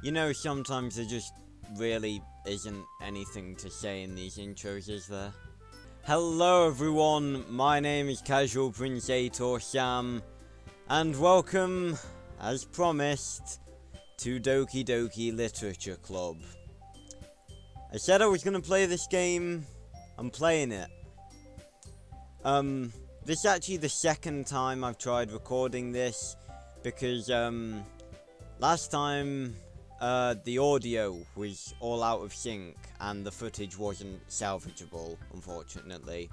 You know, sometimes there just really isn't anything to say in these intros, is there? Hello everyone, my name is Casual Prince 8 or Sam, and welcome, as promised, to Doki Literature Club. I said I was going to play this game, I'm playing it. This is actually the second time I've tried recording this, because, last time, the audio was all out of sync, and the footage wasn't salvageable, unfortunately.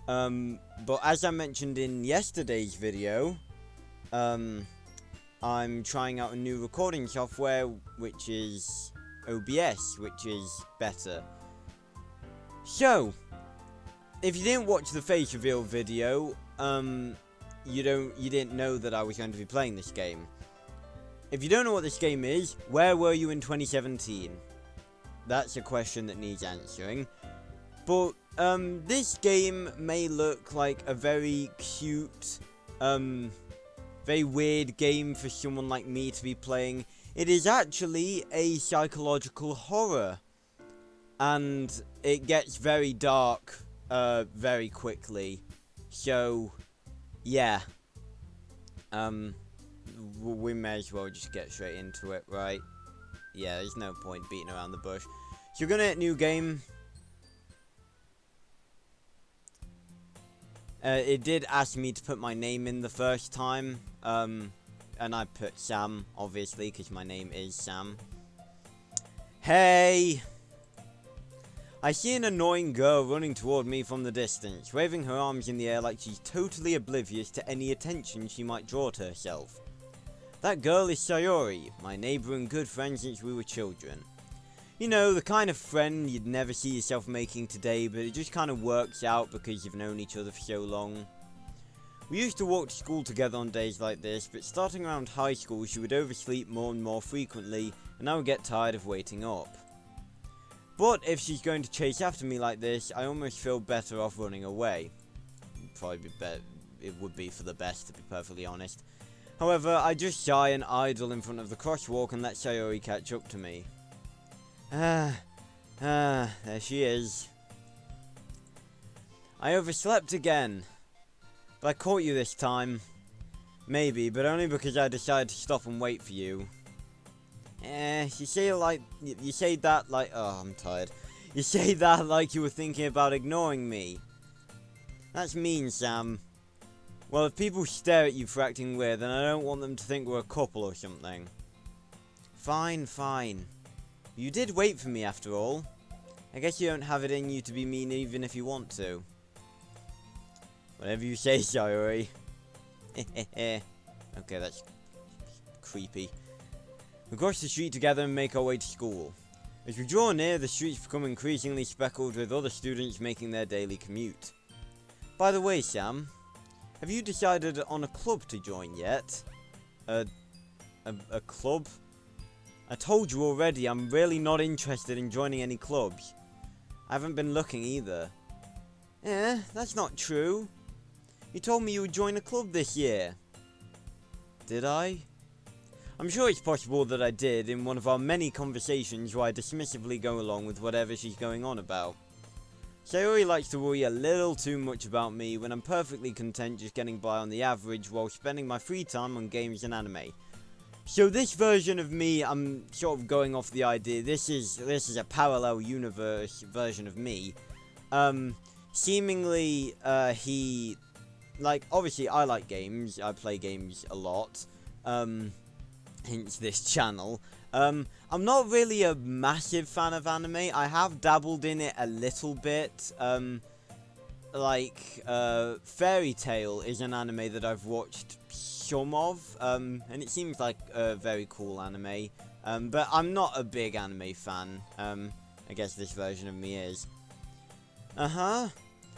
But as I mentioned in yesterday's video, I'm trying out a new recording software, which is OBS, which is better. So, if you didn't watch the face reveal video, you didn't know that I was going to be playing this game. If you don't know what this game is, where were you in 2017? That's a question that needs answering. But, this game may look like a very cute, very weird game for someone like me to be playing. It is actually a psychological horror. And it gets very dark, very quickly. So, yeah. We may as well just get straight into it, right? Yeah, there's no point beating around the bush. So you're gonna hit new game. It did ask me to put my name in the first time. And I put Sam, obviously, because my name is Sam. Hey! I see an annoying girl running toward me from the distance, waving her arms in the air like she's totally oblivious to any attention she might draw to herself. That girl is Sayori, my neighbor and good friend since we were children. You know, the kind of friend you'd never see yourself making today, but it just kind of works out because you've known each other for so long. We used to walk to school together on days like this, but starting around high school she would oversleep more and more frequently, and I would get tired of waiting up. But if she's going to chase after me like this, I almost feel better off running away. Probably it would be for the best, to be perfectly honest. However, I just sigh and idle in front of the crosswalk and let Sayori catch up to me. There she is. I overslept again. But I caught you this time. Maybe, but only because I decided to stop and wait for you. You say that like, oh, I'm tired. You say that like you were thinking about ignoring me. That's mean, Sam. Well, if people stare at you for acting weird, then I don't want them to think we're a couple or something. Fine, fine. You did wait for me after all. I guess you don't have it in you to be mean even if you want to. Whatever you say, Sayori. Okay, that's creepy. We cross the street together and make our way to school. As we draw near, the streets become increasingly speckled with other students making their daily commute. By the way, Sam, have you decided on a club to join yet? A club? I told you already, I'm really not interested in joining any clubs. I haven't been looking either. That's not true. You told me you would join a club this year. Did I? I'm sure it's possible that I did in one of our many conversations where I dismissively go along with whatever she's going on about. Sayori likes to worry a little too much about me when I'm perfectly content just getting by on the average while spending my free time on games and anime. So this version of me, I'm sort of going off the idea, this is a parallel universe version of me. Seemingly, obviously I like games, I play games a lot, hence this channel. I'm not really a massive fan of anime. I have dabbled in it a little bit. Fairy Tail is an anime that I've watched some of, and it seems like a very cool anime. But I'm not a big anime fan. I guess this version of me is. I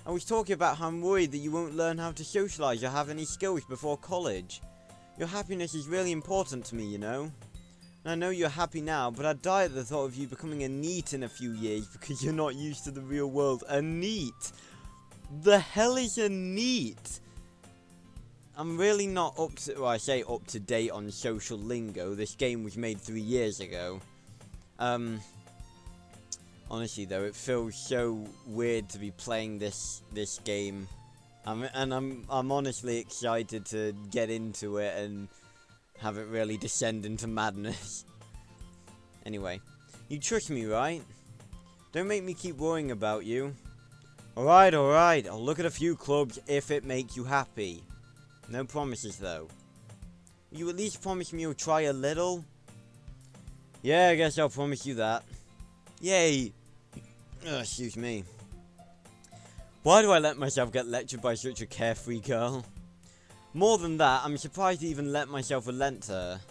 was talking about how I'm worried that you won't learn how to socialize or have any skills before college. Your happiness is really important to me, you know. And I know you're happy now, but I'd die at the thought of you becoming a NEET in a few years because you're not used to the real world. A NEET? The hell is a NEET? I'm really not up to, well, I say up to date on social lingo. This game was made 3 years ago. Honestly though, it feels so weird to be playing this game. I'm honestly excited to get into it and have it really descend into madness. Anyway, you trust me, right? Don't make me keep worrying about you. Alright, I'll look at a few clubs if it makes you happy. No promises though. Will you at least promise me you'll try a little? Yeah, I guess I'll promise you that. Yay! Ugh, excuse me. Why do I let myself get lectured by such a carefree girl? More than that, I'm surprised to even let myself relent to her.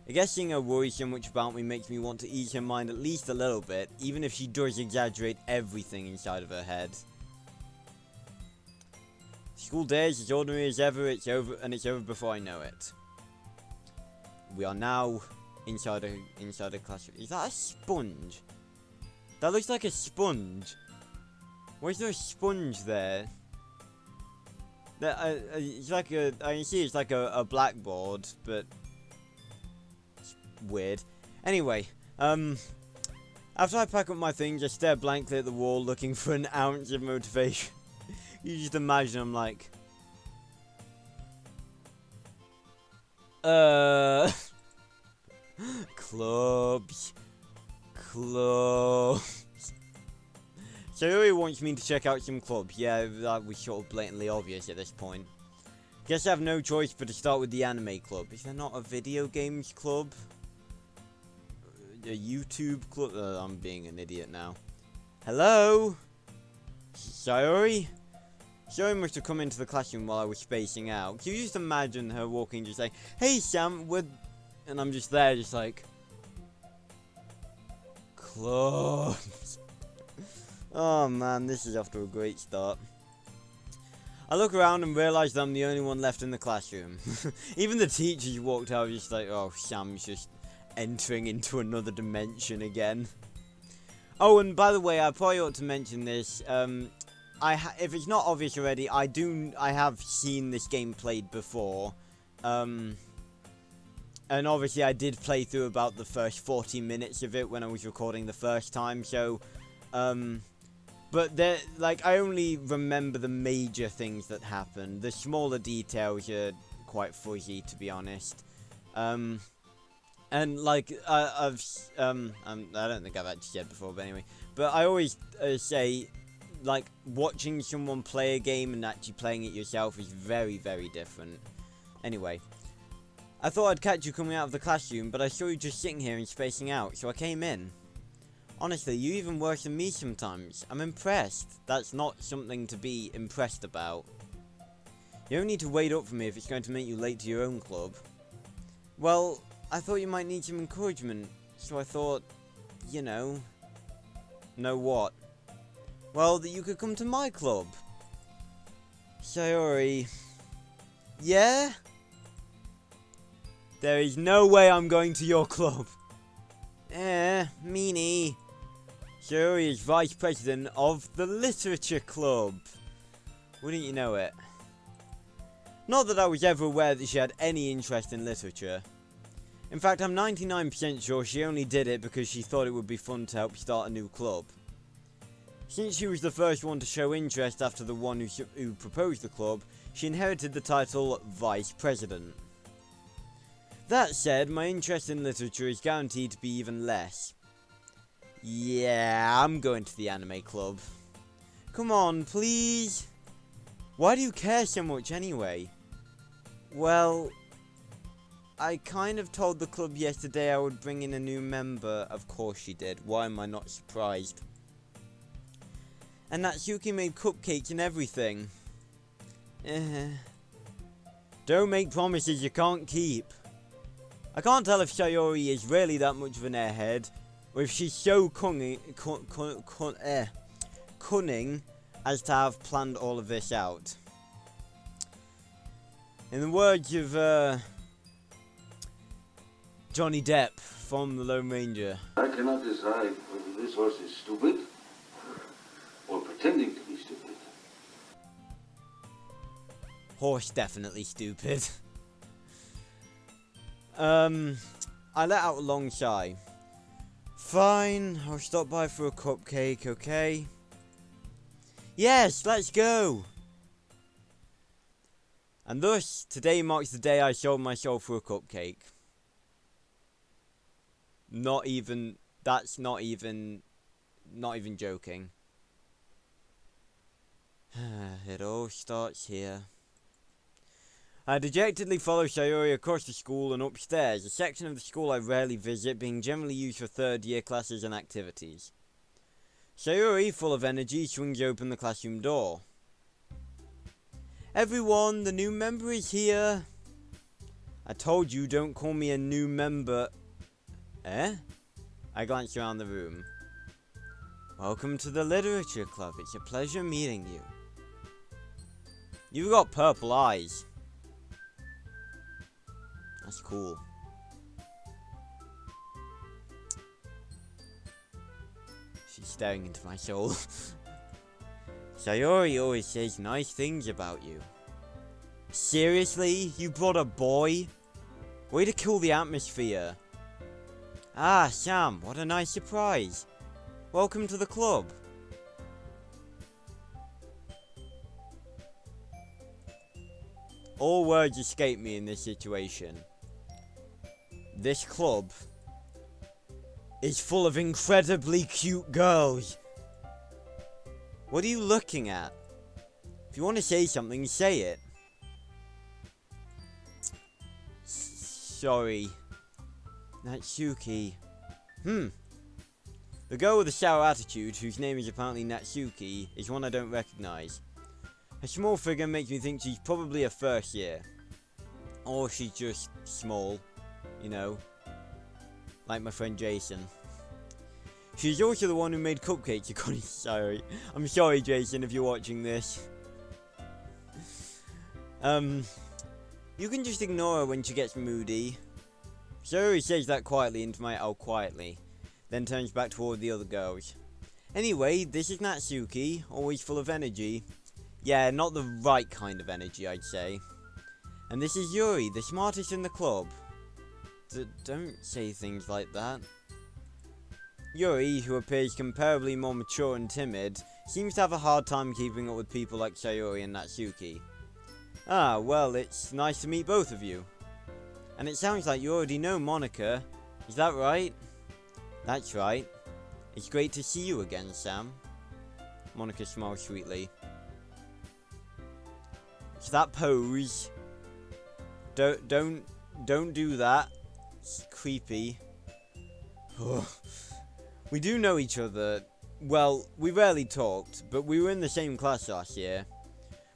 I guess seeing her worry so much about me makes me want to ease her mind at least a little bit, even if she does exaggerate everything inside of her head. School day is as ordinary as ever, it's over before I know it. We are now inside a classroom. Is that a sponge? That looks like a sponge. Why is there a sponge there? It's like I can see it's like a blackboard, but it's weird. Anyway, after I pack up my things, I stare blankly at the wall, looking for an ounce of motivation. You just imagine I'm like, clubs. Sayori wants me to check out some clubs. Yeah, that was sort of blatantly obvious at this point. Guess I have no choice but to start with the anime club. Is there not a video games club? A YouTube club? I'm being an idiot now. Hello? Sayori? Sayori must have come into the classroom while I was spacing out. Can you just imagine her walking just like, hey Sam, and I'm just there just like, clubs. Oh man, this is off to a great start. I look around and realise that I'm the only one left in the classroom. Even the teachers walked out just like, oh, Sam's just entering into another dimension again. Oh, and by the way, I probably ought to mention this. If it's not obvious already, I have seen this game played before. And obviously I did play through about the first 40 minutes of it when I was recording the first time, so, but I only remember the major things that happened. The smaller details are quite fuzzy, to be honest. And like, I don't think I've actually said before, but anyway. But I always say, like, watching someone play a game and actually playing it yourself is very, very different. Anyway. I thought I'd catch you coming out of the classroom, but I saw you just sitting here and spacing out, so I came in. Honestly, you're even worse than me sometimes. I'm impressed. That's not something to be impressed about. You don't need to wait up for me if it's going to make you late to your own club. Well, I thought you might need some encouragement, so I thought, you know... Know what? Well, that you could come to my club. Sayori... Yeah? There is no way I'm going to your club. Meanie. Sayori is vice president of the literature club. Wouldn't you know it? Not that I was ever aware that she had any interest in literature. In fact, I'm 99% sure she only did it because she thought it would be fun to help start a new club. Since she was the first one to show interest after the one who proposed the club, she inherited the title Vice President. That said, my interest in literature is guaranteed to be even less. Yeah, I'm going to the anime club. Come on, please. Why do you care so much anyway? Well, I kind of told the club yesterday I would bring in a new member. Of course she did. Why am I not surprised? And Natsuki made cupcakes and everything. Don't make promises you can't keep. I can't tell if Sayori is really that much of an airhead, or if she's so cunning as to have planned all of this out. In the words of Johnny Depp from The Lone Ranger. I cannot decide whether this horse is stupid or pretending to be stupid. Horse definitely stupid. I let out a long sigh. Fine, I'll stop by for a cupcake, okay? Yes, let's go! And thus, today marks the day I sold my soul for a cupcake. That's not even joking. It all starts here. I dejectedly follow Sayori across the school and upstairs, a section of the school I rarely visit, being generally used for third-year classes and activities. Sayori, full of energy, swings open the classroom door. Everyone, the new member is here. I told you, don't call me a new member. Eh? I glance around the room. Welcome to the Literature Club. It's a pleasure meeting you. You've got purple eyes. That's cool. She's staring into my soul. Sayori always says nice things about you. Seriously? You brought a boy? Way to kill the atmosphere. Ah, Sam, what a nice surprise. Welcome to the club. All words escape me in this situation. This club is full of incredibly cute girls. What are you looking at? If you want to say something, say it. Sorry. Natsuki. The girl with the sour attitude, whose name is apparently Natsuki, is one I don't recognize. Her small figure makes me think she's probably a first year. Or she's just small. You know. Like my friend Jason. She's also the one who made cupcakes, according to Sayori. I'm sorry, Jason, if you're watching this. You can just ignore her when she gets moody. Sayori says that quietly into my quietly, then turns back toward the other girls. Anyway, this is Natsuki, always full of energy. Yeah, not the right kind of energy, I'd say. And this is Yuri, the smartest in the club. Don't say things like that. Yuri, who appears comparably more mature and timid, seems to have a hard time keeping up with people like Sayori and Natsuki. Ah, well, it's nice to meet both of you. And it sounds like you already know Monica. Is that right? That's right. It's great to see you again, Sam. Monica smiles sweetly. It's that pose. Don't do that. It's creepy. We do know each other. Well, we rarely talked, but we were in the same class last year.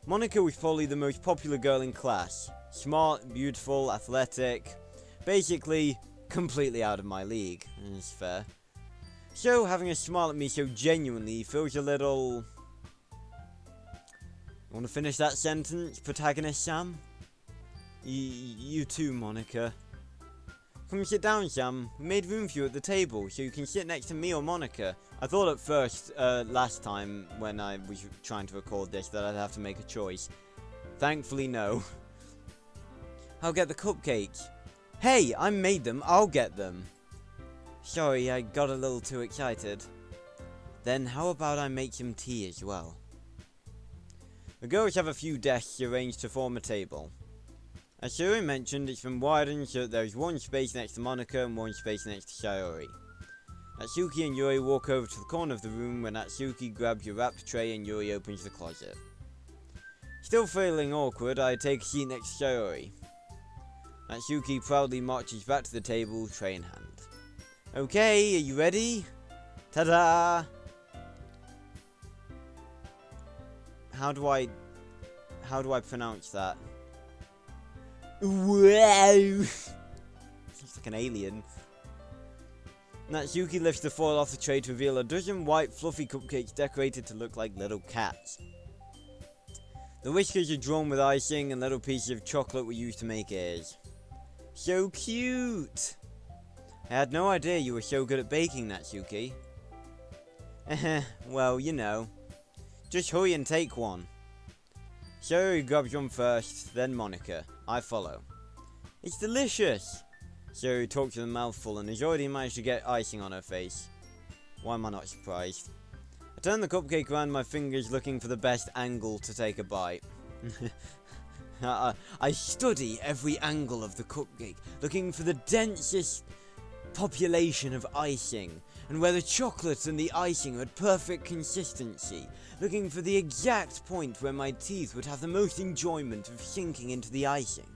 Monica was probably the most popular girl in class. Smart, beautiful, athletic. Basically, completely out of my league. It's fair. So, having a smile at me so genuinely feels a little... Want to finish that sentence, protagonist Sam? You too, Monica. Come sit down, Sam. We made room for you at the table, so you can sit next to me or Monica. I thought at first, last time, when I was trying to record this, that I'd have to make a choice. Thankfully, no. I'll get the cupcakes. Hey, I made them. I'll get them. Sorry, I got a little too excited. Then how about I make some tea as well? The girls have a few desks arranged to form a table. As Sayori mentioned, it's been widened so that there is one space next to Monica and one space next to Sayori. Natsuki and Yuri walk over to the corner of the room where Natsuki grabs your wrapped tray and Yuri opens the closet. Still feeling awkward, I take a seat next to Sayori. Natsuki proudly marches back to the table, tray in hand. Okay, are you ready? Ta-da! How do I pronounce that? Wow! Sounds like an alien. Natsuki lifts the foil off the tray to reveal a dozen white, fluffy cupcakes decorated to look like little cats. The whiskers are drawn with icing and little pieces of chocolate were used to make ears. So cute! I had no idea you were so good at baking, Natsuki. Well, you know. Just hurry and take one. Sayori grabs one first, then Monica. I follow. It's delicious! Sayori talks with a mouthful and has already managed to get icing on her face. Why am I not surprised? I turn the cupcake around my fingers looking for the best angle to take a bite. I study every angle of the cupcake, looking for the densest population of icing, and where the chocolate and the icing are at perfect consistency, looking for the exact point where my teeth would have the most enjoyment of sinking into the icing.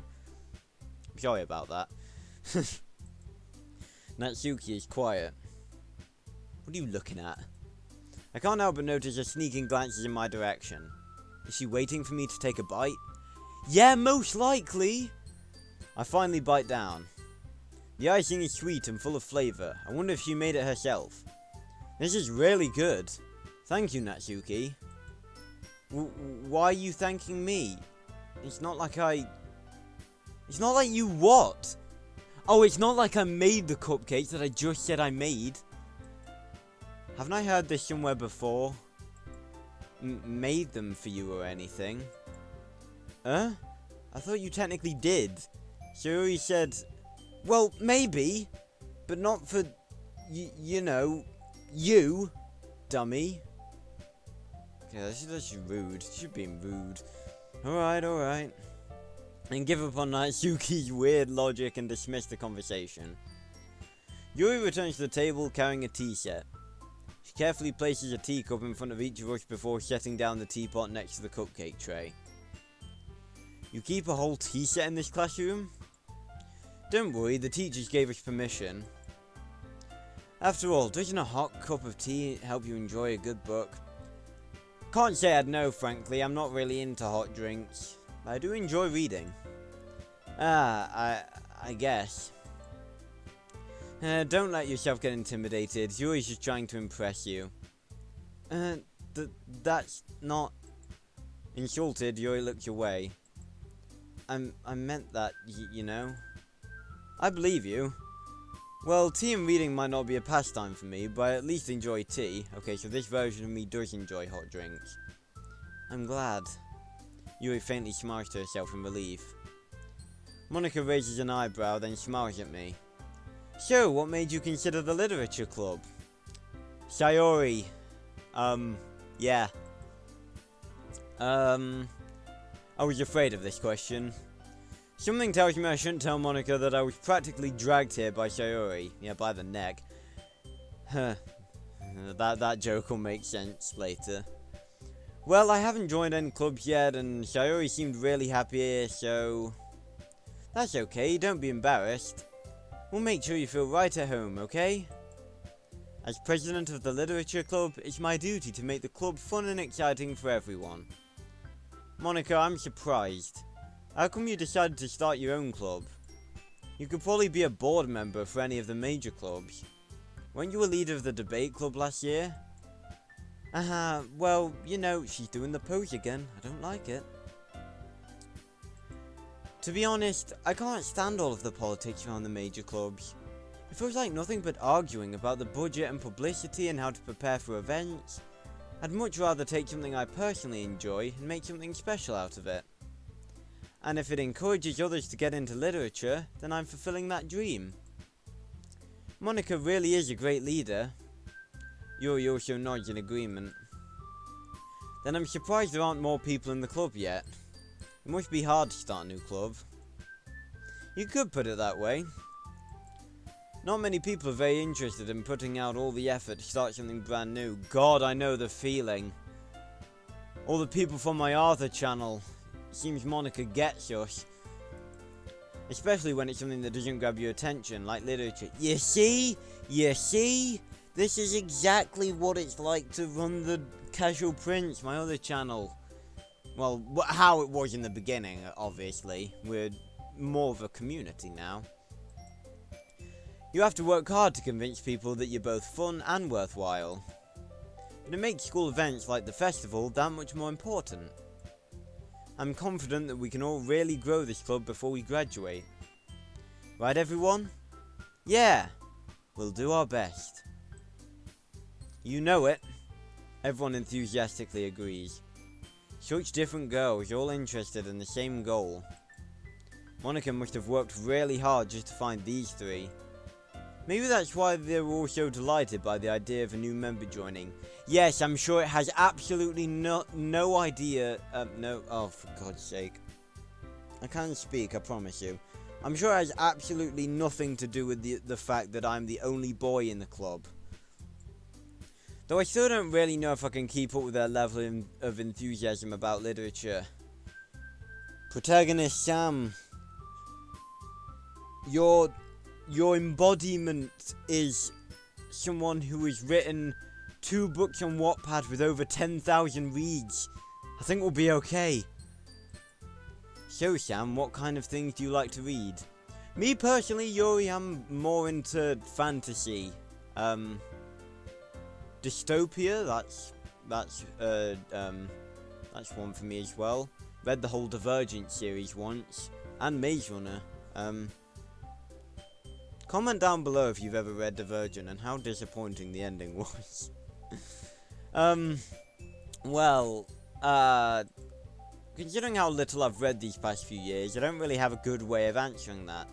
Sorry about that. Natsuki is quiet. What are you looking at? I can't help but notice her sneaking glances in my direction. Is she waiting for me to take a bite? Yeah, most likely! I finally bite down. The icing is sweet and full of flavor. I wonder if she made it herself. This is really good. Thank you, Natsuki. Why are you thanking me? It's not like It's not like you what? Oh, it's not like I made the cupcakes that I just said I made. Haven't I heard this somewhere before? Made them for you or anything? Huh? I thought you technically did. Sayori said, well, maybe, but not for, you know, you, dummy. Okay, that's rude. She's being rude. Alright. And give up on Natsuki's weird logic and dismiss the conversation. Yuri returns to the table carrying a tea set. She carefully places a teacup in front of each of us before setting down the teapot next to the cupcake tray. You keep a whole tea set in this classroom? Don't worry, the teachers gave us permission. After all, doesn't a hot cup of tea help you enjoy a good book? Can't say I'd know, frankly. I'm not really into hot drinks. But I do enjoy reading. I guess. Don't let yourself get intimidated. Yuri's just trying to impress you. That's not... Insulted, Yuri looked away. I meant that, you know. I believe you. Well, tea and reading might not be a pastime for me, but I at least enjoy tea. Okay, so this version of me does enjoy hot drinks. I'm glad. Yuri faintly smiles to herself in relief. Monica raises an eyebrow, then smiles at me. So, what made you consider the literature club? Sayori. Yeah. I was afraid of this question. Something tells me I shouldn't tell Monica that I was practically dragged here by Sayori. Yeah, by the neck. Huh. That joke will make sense later. Well, I haven't joined any clubs yet, and Sayori seemed really happy here, so... That's okay, don't be embarrassed. We'll make sure you feel right at home, okay? As president of the literature club, it's my duty to make the club fun and exciting for everyone. Monica, I'm surprised. How come you decided to start your own club? You could probably be a board member for any of the major clubs. Weren't you a leader of the debate club last year? Well, you know, she's doing the pose again. I don't like it. To be honest, I can't stand all of the politics around the major clubs. It feels like nothing but arguing about the budget and publicity and how to prepare for events. I'd much rather take something I personally enjoy and make something special out of it. And if it encourages others to get into literature, then I'm fulfilling that dream. Monica really is a great leader. Yuri also nods in agreement. Then I'm surprised there aren't more people in the club yet. It must be hard to start a new club. You could put it that way. Not many people are very interested in putting out all the effort to start something brand new. God, I know the feeling. All the people from my Arthur channel. It seems Monica gets us. Especially when it's something that doesn't grab your attention, like literature. You see? This is exactly what it's like to run the Casual Prince, my other channel. Well, how it was in the beginning, obviously. We're more of a community now. You have to work hard to convince people that you're both fun and worthwhile. But it makes school events like the festival that much more important. I'm confident that we can all really grow this club before we graduate. Right, everyone? Yeah! We'll do our best. You know it. Everyone enthusiastically agrees. Such different girls, all interested in the same goal. Monica must have worked really hard just to find these three. Maybe that's why they were all so delighted by the idea of a new member joining. Yes, I'm sure it has absolutely no idea. Oh, for God's sake. I can't speak, I promise you. I'm sure it has absolutely nothing to do with the fact that I'm the only boy in the club. Though I still don't really know if I can keep up with their level of enthusiasm about literature. Protagonist Sam. Your embodiment is someone who has written 2 books on Wattpad with over 10,000 reads. I think we'll be okay. So Sam, what kind of things do you like to read? Me personally, Yuri, I'm more into fantasy. Dystopia, that's one for me as well. Read the whole Divergent series once, and Maze Runner. Comment down below if you've ever read Divergent and how disappointing the ending was. Considering how little I've read these past few years, I don't really have a good way of answering that.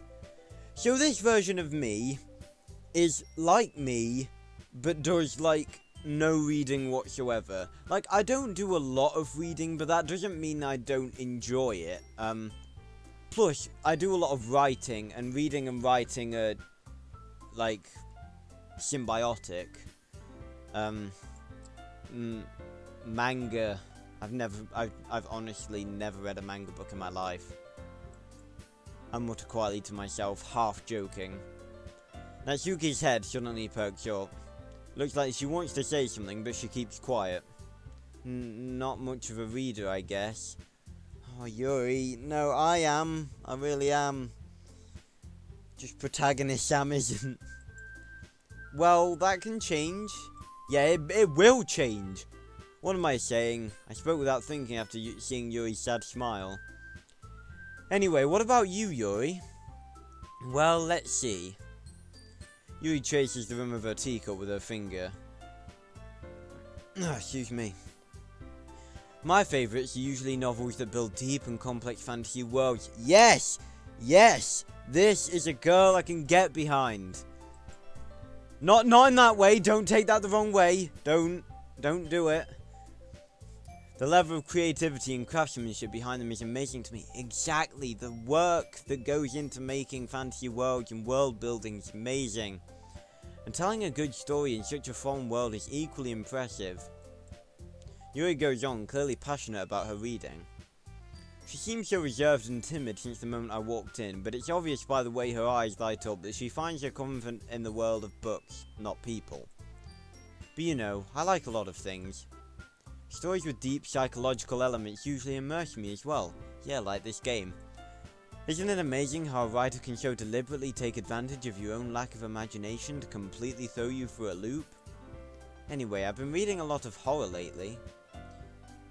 So this version of me is like me, but does, like, no reading whatsoever. Like, I don't do a lot of reading, but that doesn't mean I don't enjoy it. Plus, I do a lot of writing, and reading and writing are, like, symbiotic. Manga. I've honestly never read a manga book in my life. I mutter quietly to myself, half joking. Natsuki's head suddenly perks up. Looks like she wants to say something, but she keeps quiet. Not much of a reader, I guess. Oh, Yuri. No, I am. I really am. Just protagonist Sam isn't. Well, that can change. Yeah, it will change. What am I saying? I spoke without thinking after seeing Yuri's sad smile. Anyway, what about you, Yuri? Well, let's see. Yuri traces the rim of her teacup with her finger. Excuse me. My favourites are usually novels that build deep and complex fantasy worlds. Yes! Yes! This is a girl I can get behind. Not in that way. Don't take that the wrong way. Don't do it. The level of creativity and craftsmanship behind them is amazing to me. Exactly. The work that goes into making fantasy worlds and world building is amazing. And telling a good story in such a foreign world is equally impressive. Yuri goes on, clearly passionate about her reading. She seems so reserved and timid since the moment I walked in, but it's obvious by the way her eyes light up that she finds her comfort in the world of books, not people. But you know, I like a lot of things. Stories with deep psychological elements usually immerse me as well. Yeah, like this game. Isn't it amazing how a writer can so deliberately take advantage of your own lack of imagination to completely throw you for a loop? Anyway, I've been reading a lot of horror lately.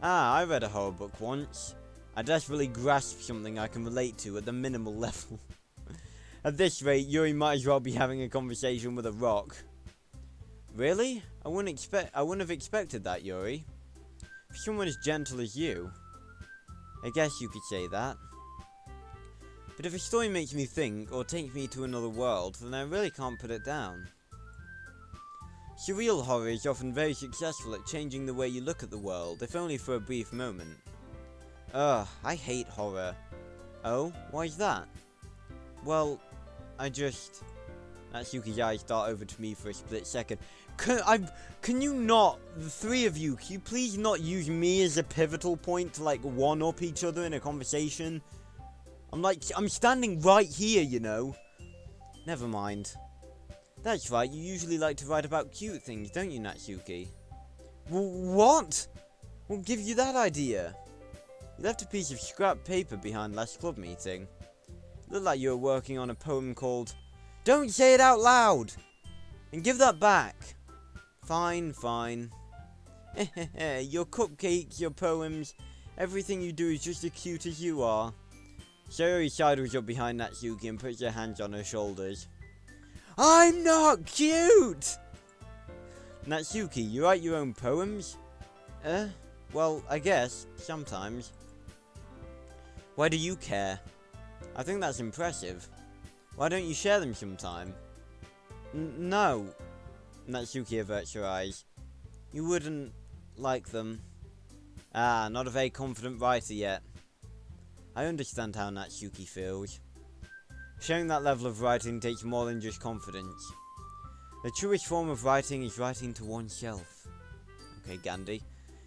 I read a horror book once. I desperately grasped something I can relate to at the minimal level. At this rate, Yuri might as well be having a conversation with a rock. Really? I wouldn't have expected that, Yuri. For someone as gentle as you. I guess you could say that. But if a story makes me think, or takes me to another world, then I really can't put it down. Surreal horror is often very successful at changing the way you look at the world, if only for a brief moment. Ugh, I hate horror. Oh, why is that? Well, Natsuki's eyes dart over to me for a split second. Can you not, the three of you, can you please not use me as a pivotal point to, like, one-up each other in a conversation? I'm standing right here, you know. Never mind. That's right, you usually like to write about cute things, don't you, Natsuki? What? What gives you that idea? You left a piece of scrap paper behind last club meeting. It looked like you were working on a poem called... Don't say it out loud! And give that back. Fine. Your cupcakes, your poems, everything you do is just as cute as you are. Sayori sidles up behind Natsuki and puts her hands on her shoulders. I'm not cute! Natsuki, you write your own poems? Well, I guess, sometimes. Why do you care? I think that's impressive. Why don't you share them sometime? No. Natsuki averts her eyes. You wouldn't like them. Ah, not a very confident writer yet. I understand how Natsuki feels. Sharing that level of writing takes more than just confidence. The truest form of writing is writing to oneself. Okay, Gandhi.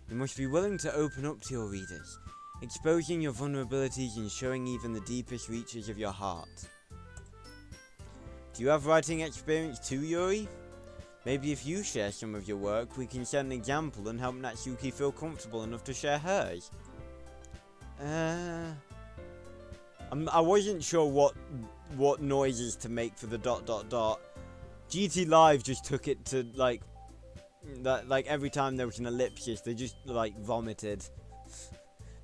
You must be willing to open up to your readers, exposing your vulnerabilities and showing even the deepest reaches of your heart. Do you have writing experience too, Yuri? Maybe if you share some of your work, we can set an example and help Natsuki feel comfortable enough to share hers. I wasn't sure what noises to make for the ... GT Live just took it to like every time there was an ellipsis, they just like vomited.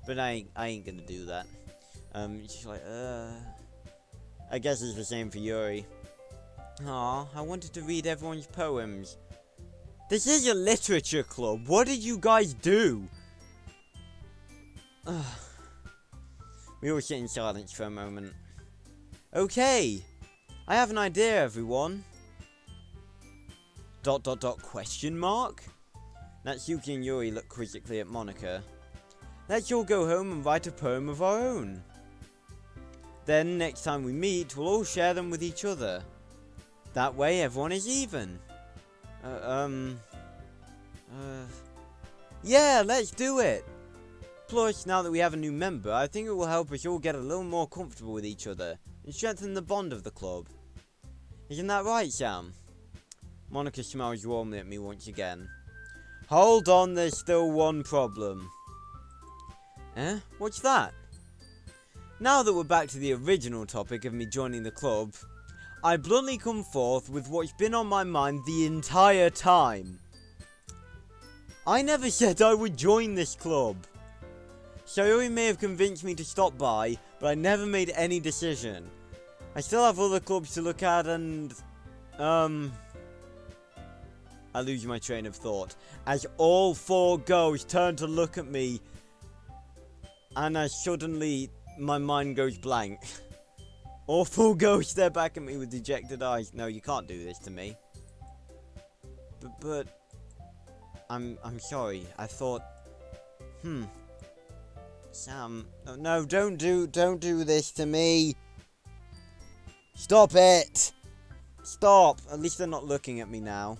But I ain't gonna do that. It's just like I guess it's the same for Yuri. Aw, I wanted to read everyone's poems. This is a literature club. What did you guys do? We all sit in silence for a moment. Okay, I have an idea, everyone. ... question mark? Natsuki and Yuri look quizzically at Monika. Let's all go home and write a poem of our own. Then, next time we meet, we'll all share them with each other. That way, everyone is even. Yeah, let's do it! Plus, now that we have a new member, I think it will help us all get a little more comfortable with each other and strengthen the bond of the club. Isn't that right, Sam? Monika smiles warmly at me once again. Hold on, there's still one problem. Eh? What's that? Now that we're back to the original topic of me joining the club, I bluntly come forth with what's been on my mind the entire time. I never said I would join this club. Sayori may have convinced me to stop by, but I never made any decision. I still have other clubs to look at and... I lose my train of thought, as all four girls turn to look at me, and as suddenly my mind goes blank. All four girls stare back at me with dejected eyes. No, you can't do this to me. But I'm sorry. I thought, Sam, no, don't do this to me. Stop it. Stop. At least they're not looking at me now.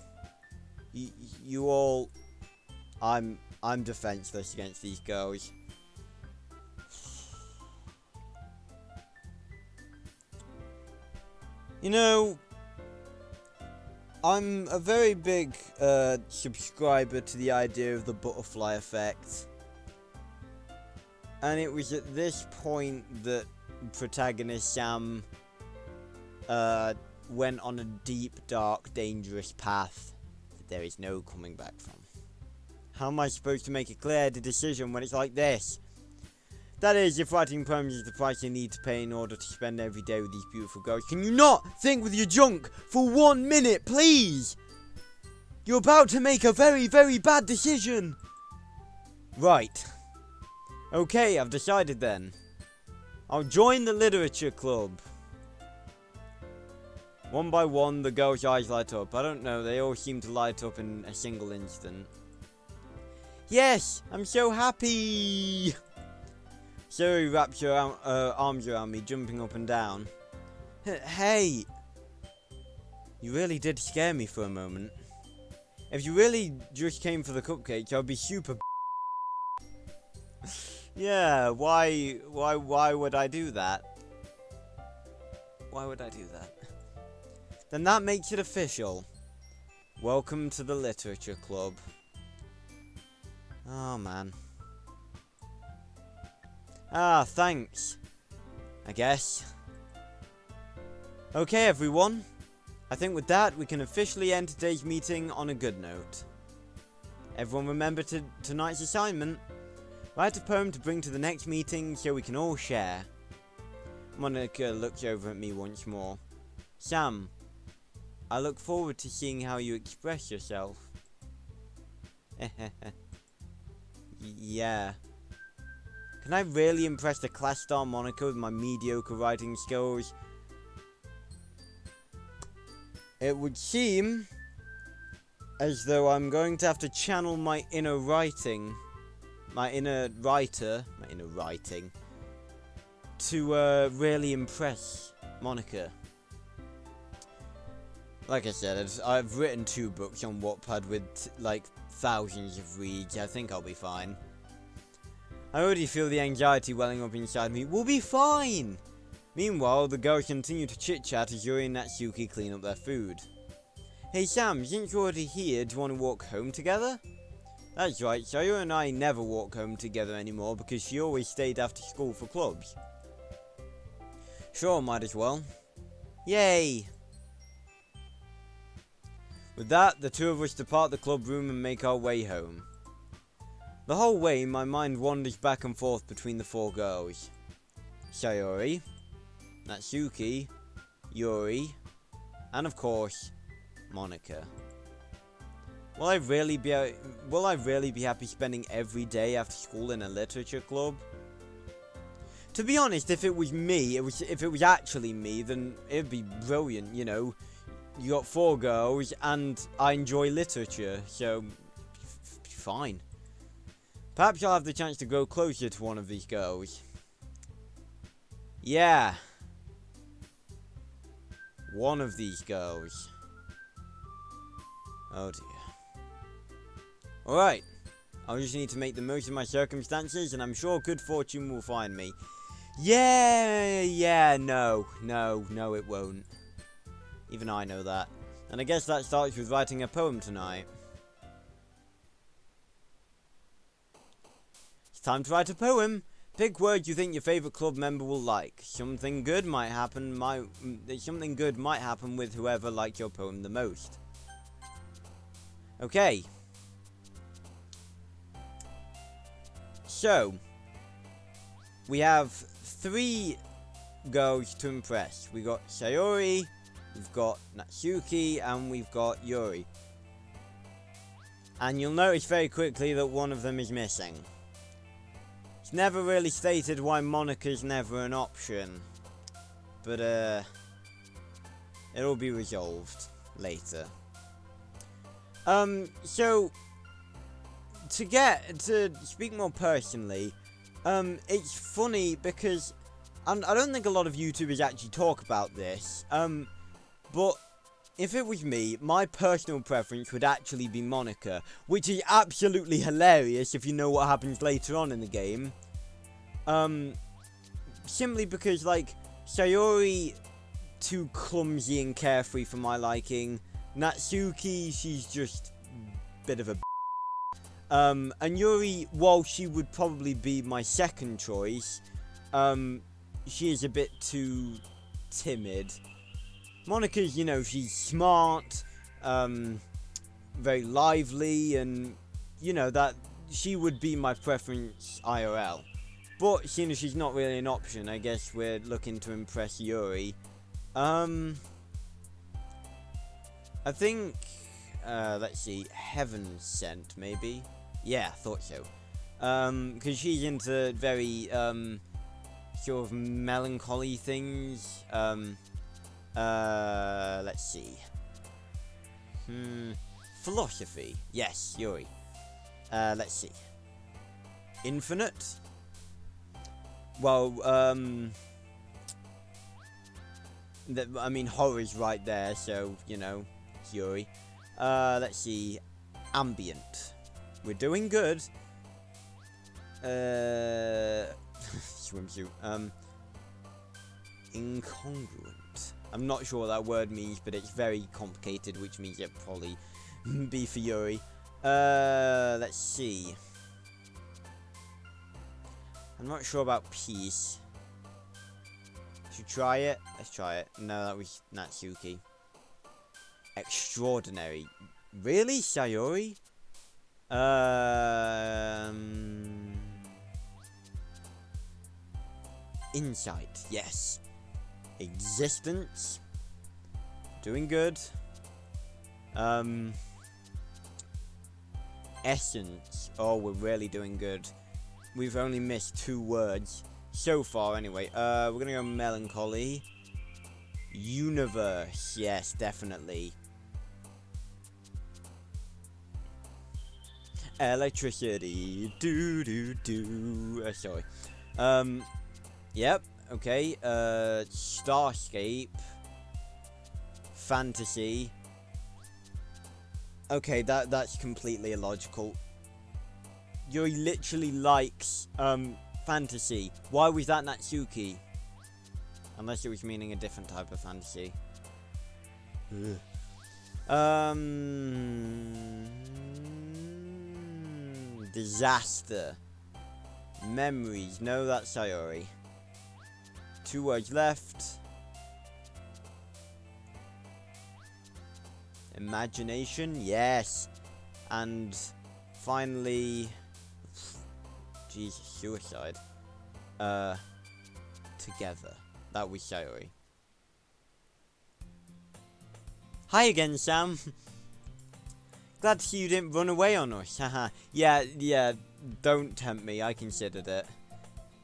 You all, I'm defenseless against these girls. You know, I'm a very big subscriber to the idea of the butterfly effect. And it was at this point that protagonist Sam went on a deep, dark, dangerous path that there is no coming back from. How am I supposed to make a clear decision when it's like this? That is, if writing poems is the price you need to pay in order to spend every day with these beautiful girls. Can you not think with your junk for 1 minute, please? You're about to make a very, very bad decision. Right. Okay, I've decided then. I'll join the literature club. One by one, the girls' eyes light up. I don't know, they all seem to light up in a single instant. Yes, I'm so happy. Zoe wraps her arms around me, jumping up and down. Hey! You really did scare me for a moment. If you really just came for the cupcake, I'd be super Yeah, why would I do that? Why would I do that? Then that makes it official. Welcome to the literature club. Oh, man. Ah, thanks. I guess. Okay, everyone. I think with that, we can officially end today's meeting on a good note. Everyone remember tonight's assignment. Write a poem to bring to the next meeting so we can all share. Monika looks over at me once more. Sam, I look forward to seeing how you express yourself. Yeah. Can I really impress the class star Monica with my mediocre writing skills? It would seem as though I'm going to have to channel my inner writing, my inner writing, to really impress Monica. Like I said, I've written 2 books on Wattpad with like thousands of reads. I think I'll be fine. I already feel the anxiety welling up inside me. We'll be fine! Meanwhile, the girls continue to chit-chat as Yuri and Natsuki clean up their food. Hey Sam, since you're already here, do you want to walk home together? That's right, Sayuri and I never walk home together anymore because she always stayed after school for clubs. Sure, might as well. Yay! With that, the 2 of us depart the club room and make our way home. The whole way, my mind wanders back and forth between the 4 girls. Sayuri, Natsuki, Yuri, and of course, Monica. Will I really be happy spending every day after school in a literature club? To be honest, if it was me, if it was actually me, then it'd be brilliant, you know. You got 4 girls, and I enjoy literature, so fine. Perhaps I'll have the chance to grow closer to one of these girls. Yeah. One of these girls. Oh dear. Alright. I just need to make the most of my circumstances, and I'm sure good fortune will find me. Yeah, no, it won't. Even I know that. And I guess that starts with writing a poem tonight. It's time to write a poem. Pick words you think your favorite club member will like. Something good might happen with whoever liked your poem the most. Okay. So, we have 3 girls to impress. We got Sayuri, we've got Natsuki, and we've got Yuri. And you'll notice very quickly that one of them is missing. It's never really stated why Monica's never an option. But, it'll be resolved later. So, to speak more personally, it's funny because I don't think a lot of YouTubers actually talk about this, but if it was me, my personal preference would actually be Monica, which is absolutely hilarious if you know what happens later on in the game. Simply because, like, Sayuri, too clumsy and carefree for my liking. Natsuki, she's just a bit of a and Yuri, while she would probably be my second choice, she is a bit too timid. Monica's, you know, she's smart, very lively, and, you know, that she would be my preference IRL. But, seeing as she's not really an option, I guess we're looking to impress Yuri. I think, let's see, Heaven Sent, maybe? Yeah, thought so. Because she's into very, sort of melancholy things. Let's see. Philosophy. Yes, Yuri. Let's see. Infinite? Well, I mean, horror's right there, so, you know, it's Yuri. Let's see. Ambient. We're doing good. Swimsuit. Incongruent. I'm not sure what that word means, but it's very complicated, which means it'll probably be for Yuri. Let's see. I'm not sure about peace. Should we try it? Let's try it. No, that was Natsuki. Extraordinary. Really? Sayuri? Insight. Yes. Existence. Doing good. essence. Oh, we're really doing good. We've only missed 2 words. So far, anyway. We're gonna go melancholy. Universe. Yes, definitely. Electricity. Do, do, do. Sorry. Yep. Okay. Starscape. Fantasy. Okay, that's completely illogical. Yuri literally likes, fantasy. Why was that Natsuki? Unless it was meaning a different type of fantasy. Disaster. Memories. No, that's Sayori. 2 words left. Imagination. Yes. And finally... Jesus, suicide. Together. That was Sayori. Hi again, Sam. Glad to see you didn't run away on us. Haha. yeah, don't tempt me. I considered it.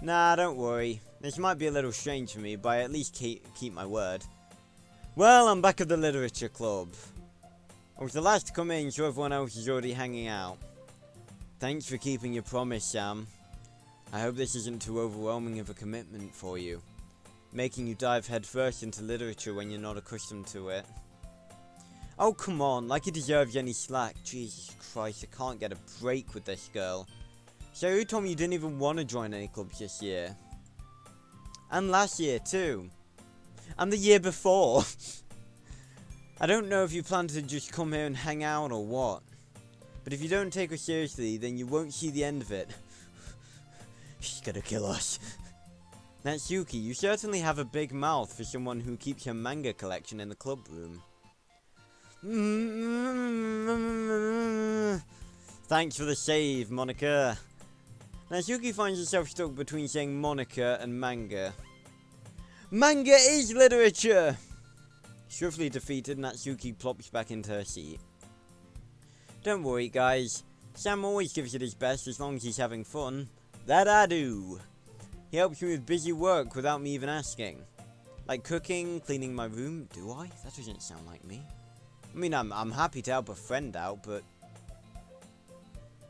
Nah, don't worry. This might be a little strange for me, but I at least keep my word. Well, I'm back at the literature club. I was the last to come in, so everyone else is already hanging out. Thanks for keeping your promise, Sam. I hope this isn't too overwhelming of a commitment for you, making you dive headfirst into literature when you're not accustomed to it. Oh, come on, like you deserve any slack. Jesus Christ, I can't get a break with this girl. So you told me you didn't even want to join any clubs this year. And last year, too. And the year before. I don't know if you plan to just come here and hang out or what. But if you don't take her seriously, then you won't see the end of it. She's gonna kill us. Natsuki, you certainly have a big mouth for someone who keeps her manga collection in the club room. Thanks for the save, Monica. Natsuki finds herself stuck between saying Monica and manga. Manga is literature! Swiftly defeated, Natsuki plops back into her seat. Don't worry, guys. Sam always gives it his best as long as he's having fun. That I do. He helps me with busy work without me even asking. Like cooking, cleaning my room. Do I? That doesn't sound like me. I mean, I'm happy to help a friend out, but...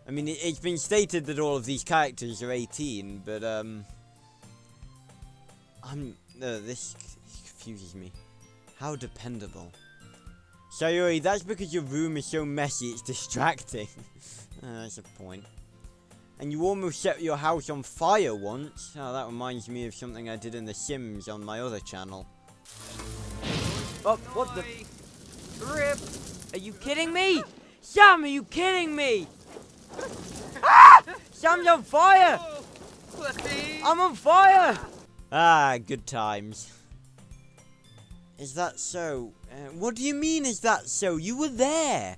I mean, it's been stated that all of these characters are 18, but, this confuses me. How dependable. Sayori, that's because your room is so messy, it's distracting. That's a point. And you almost set your house on fire once. Oh, that reminds me of something I did in The Sims on my other channel. Oh, what the... Rip! Are you kidding me? Sam, are you kidding me? Ah! Sam's on fire! I'm on fire! Ah, good times. Is that so? What do you mean, is that so? You were there!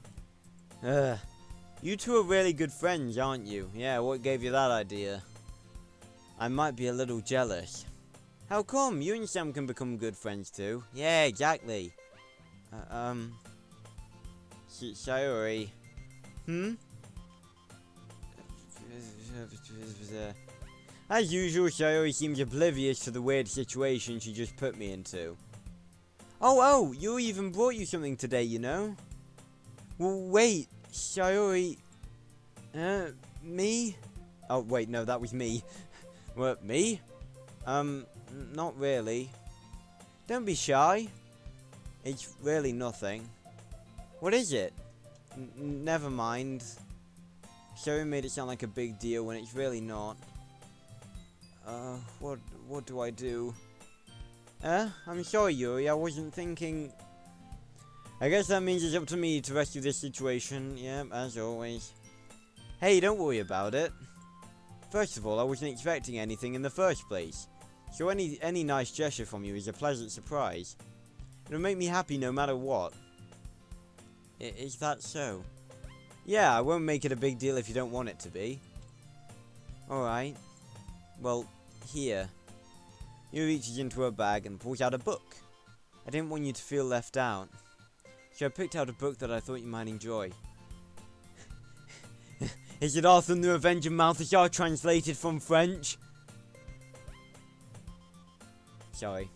You two are really good friends, aren't you? Yeah, what gave you that idea? I might be a little jealous. How come? You and Sam can become good friends too. Yeah, exactly. Sayori. As usual, Sayori seems oblivious to the weird situation she just put me into. Oh, Yuri even brought you something today, you know? Well, wait, Sayori... me? Oh, wait, no, that was me. What, me? Not really. Don't be shy. It's really nothing. What is it? Never mind. Sayori made it sound like a big deal when it's really not. What do I do? I'm sorry, Yuri, I wasn't thinking... I guess that means it's up to me to rescue this situation. Yep, as always. Hey, don't worry about it. First of all, I wasn't expecting anything in the first place. So any nice gesture from you is a pleasant surprise. It'll make me happy no matter what. Is that so? Yeah, I won't make it a big deal if you don't want it to be. Alright. Well, here. He reaches into her bag and pulls out a book. I didn't want you to feel left out. So I picked out a book that I thought you might enjoy. Is it Arthur the Avenger Malthusar translated from French? Sorry.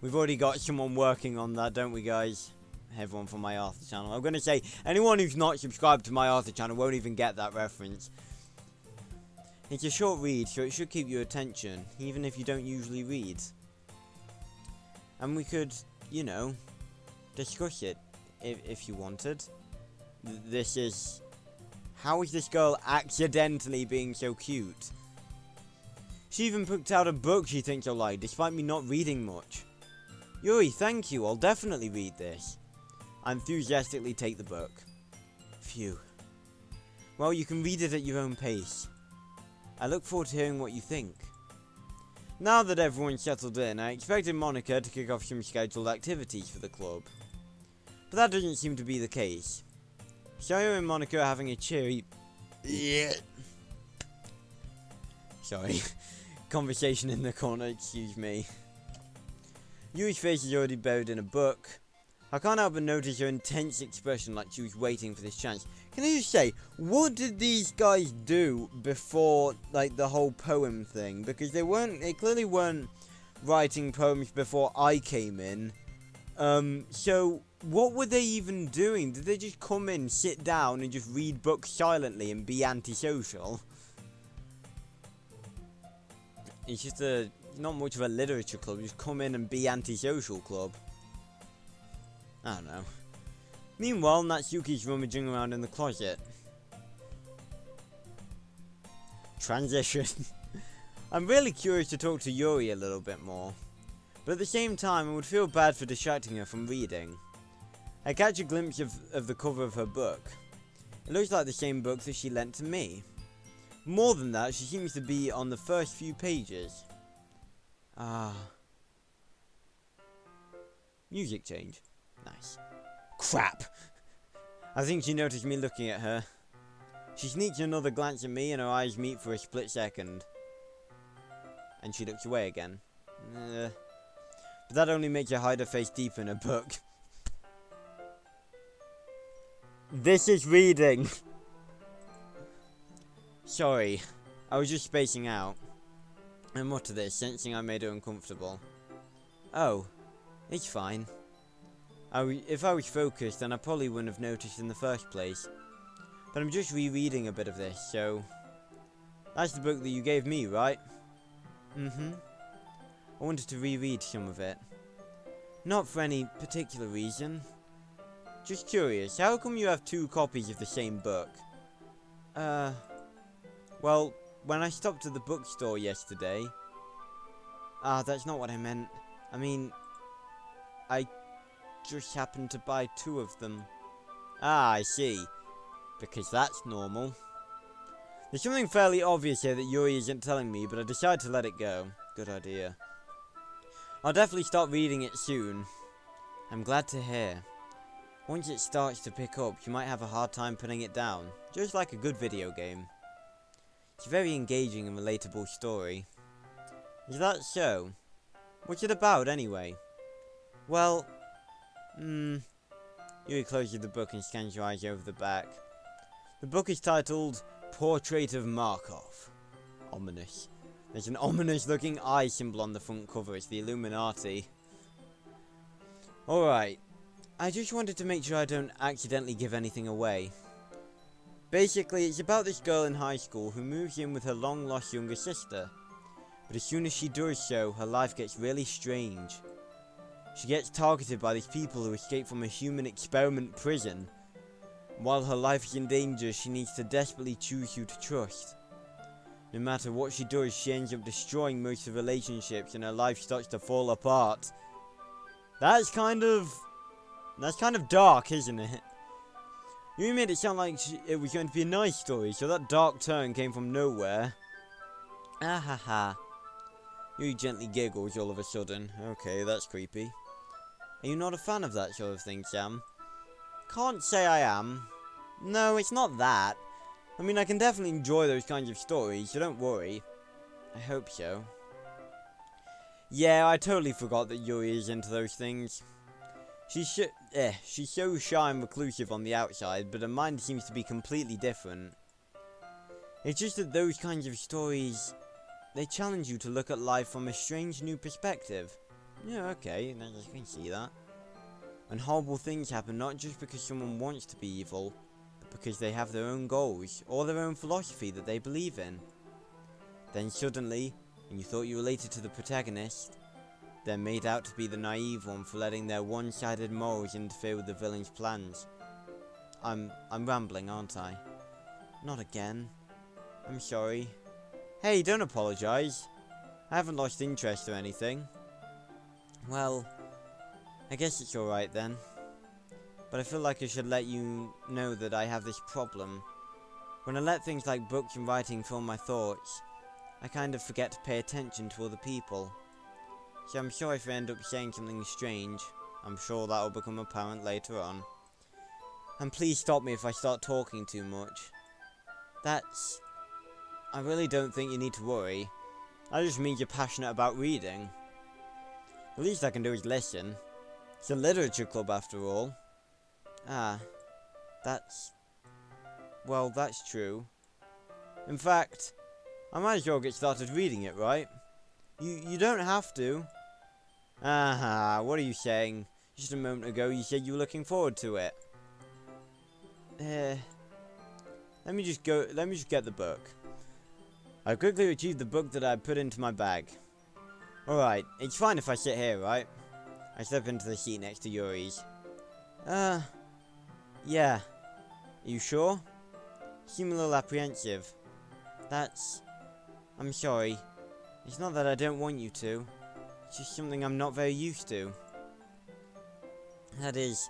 We've already got someone working on that, don't we, guys? Everyone from my Arthur channel. I'm going to say, anyone who's not subscribed to my Arthur channel won't even get that reference. It's a short read, so it should keep your attention, even if you don't usually read. And we could, you know, discuss it, if you wanted. This is... How is this girl accidentally being so cute? She even picked out a book she thinks I'll like, despite me not reading much. Yuri, thank you, I'll definitely read this. I enthusiastically take the book. Phew. Well, you can read it at your own pace. I look forward to hearing what you think. Now that everyone's settled in, I expected Monica to kick off some scheduled activities for the club. But that doesn't seem to be the case. Shayo and Monica are having a cheery... Sorry. Conversation in the corner, excuse me. Yuri's face is already buried in a book. I can't help but notice her intense expression like she was waiting for this chance. Can I just say, what did these guys do before, like, the whole poem thing? Because they clearly weren't writing poems before I came in. So, what were they even doing? Did they just come in, sit down, and just read books silently and be antisocial? It's just not much of a literature club, just come in and be antisocial club. I don't know. Meanwhile, Natsuki's rummaging around in the closet. Transition. I'm really curious to talk to Yuri a little bit more. But at the same time, I would feel bad for distracting her from reading. I catch a glimpse of the cover of her book. It looks like the same book that she lent to me. More than that, she seems to be on the first few pages. Music change. Nice. Crap! I think she noticed me looking at her. She sneaks another glance at me and her eyes meet for a split second. And she looks away again. But that only makes her hide her face deeper in her book. This is reading! Sorry, I was just spacing out. I muttered this, sensing I made her uncomfortable. Oh, it's fine. If I was focused, then I probably wouldn't have noticed in the first place. But I'm just rereading a bit of this, so... That's the book that you gave me, right? Mm-hmm. I wanted to reread some of it. Not for any particular reason. Just curious, how come you have 2 copies of the same book? Well, when I stopped at the bookstore yesterday... that's not what I meant. I mean... I just happened to buy 2 of them. I see. Because that's normal. There's something fairly obvious here that Yuri isn't telling me, but I decided to let it go. Good idea. I'll definitely start reading it soon. I'm glad to hear. Once it starts to pick up, you might have a hard time putting it down. Just like a good video game. It's a very engaging and relatable story. Is that so? What's it about, anyway? Well... Yuri closes the book and scans your eyes over the back. The book is titled Portrait of Markov. Ominous. There's an ominous looking eye symbol on the front cover. It's the Illuminati. Alright. I just wanted to make sure I don't accidentally give anything away. Basically, it's about this girl in high school who moves in with her long-lost younger sister. But as soon as she does so, her life gets really strange. She gets targeted by these people who escape from a human experiment prison. While her life is in danger, she needs to desperately choose who to trust. No matter what she does, she ends up destroying most of the relationships and her life starts to fall apart. That's kind of dark, isn't it? You made it sound like it was going to be a nice story, so that dark turn came from nowhere. Ah ha ha. You gently giggles all of a sudden. Okay, that's creepy. Are you not a fan of that sort of thing, Sam? Can't say I am. No, it's not that. I mean, I can definitely enjoy those kinds of stories, so don't worry. I hope so. Yeah, I totally forgot that Yuri is into those things. she's so shy and reclusive on the outside, but her mind seems to be completely different. It's just that those kinds of stories, they challenge you to look at life from a strange new perspective. Yeah, okay, I can see that. And horrible things happen not just because someone wants to be evil, but because they have their own goals, or their own philosophy that they believe in. Then suddenly, when you thought you related to the protagonist, they're made out to be the naive one for letting their one-sided morals interfere with the villain's plans. I'm rambling, aren't I? Not again. I'm sorry. Hey, don't apologise. I haven't lost interest or anything. Well, I guess it's alright then. But I feel like I should let you know that I have this problem. When I let things like books and writing fill my thoughts, I kind of forget to pay attention to other people. So I'm sure if I end up saying something strange, I'm sure that will become apparent later on. And please stop me if I start talking too much. I really don't think you need to worry. That just means you're passionate about reading. The least I can do is listen. It's a literature club after all. Well, that's true. In fact, I might as well get started reading it, right? You don't have to. What are you saying? Just a moment ago you said you were looking forward to it. Let me just get the book. I quickly retrieved the book that I put into my bag. Alright, it's fine if I sit here, right? I step into the seat next to Yuri's. Yeah. Are you sure? You seem a little apprehensive. I'm sorry. It's not that I don't want you to. It's just something I'm not very used to. That is,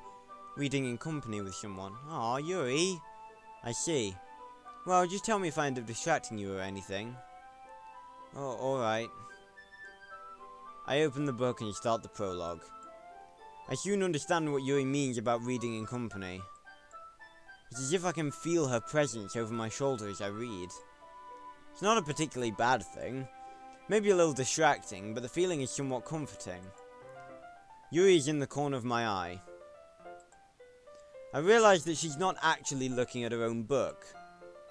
reading in company with someone. Aw, Yuri. I see. Well, just tell me if I end up distracting you or anything. Oh, alright. I open the book and start the prologue. I soon understand what Yuri means about reading in company. It's as if I can feel her presence over my shoulder as I read. It's not a particularly bad thing. Maybe a little distracting, but the feeling is somewhat comforting. Yuri is in the corner of my eye. I realise that she's not actually looking at her own book.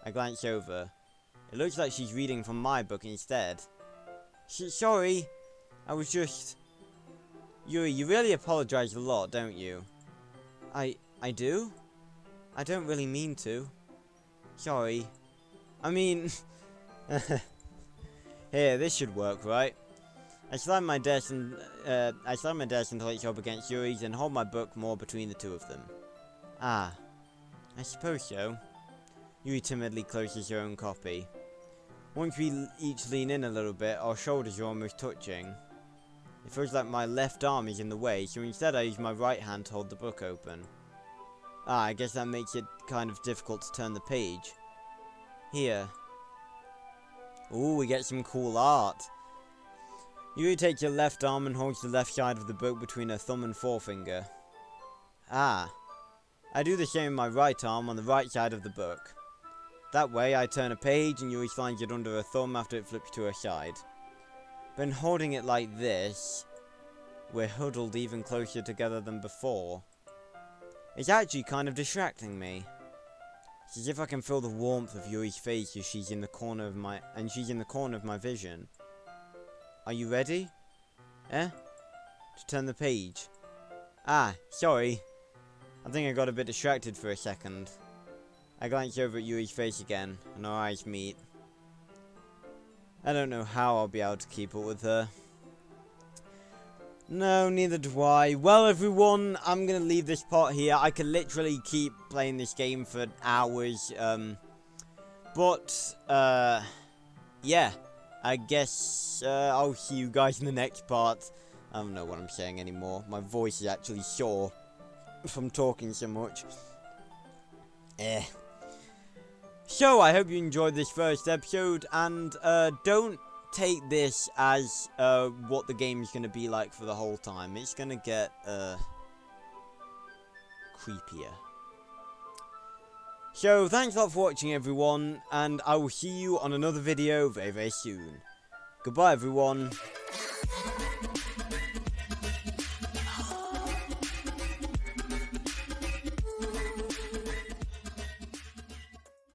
I glance over. It looks like she's reading from my book instead. Sorry, I was just... Yuri, you really apologise a lot, don't you? I do? I don't really mean to. Sorry. I mean... Here, this should work, right? I slam my desk until it's up against Yuri's and hold my book more between the two of them. I suppose so. Yuri timidly closes her own copy. Once we each lean in a little bit, our shoulders are almost touching. It feels like my left arm is in the way, so instead I use my right hand to hold the book open. I guess that makes it kind of difficult to turn the page. Here. Ooh, we get some cool art. Yuri takes her left arm and holds the left side of the book between her thumb and forefinger. I do the same with my right arm on the right side of the book. That way, I turn a page and Yuri slides it under her thumb after it flips to her side. But in holding it like this, we're huddled even closer together than before. It's actually kind of distracting me. It's as if I can feel the warmth of Yuri's face as she's in the corner of my vision. Are you ready? To turn the page. Sorry. I think I got a bit distracted for a second. I glance over at Yuri's face again, and our eyes meet. I don't know how I'll be able to keep up with her. No, neither do I. Well, everyone, I'm gonna leave this part here. I could literally keep playing this game for hours. Yeah. I guess, I'll see you guys in the next part. I don't know what I'm saying anymore. My voice is actually sore from talking so much. So, I hope you enjoyed this first episode, and, don't take this as, what the game is going to be like for the whole time. It's going to get, creepier. So, thanks a lot for watching, everyone, and I will see you on another video very, very soon. Goodbye, everyone.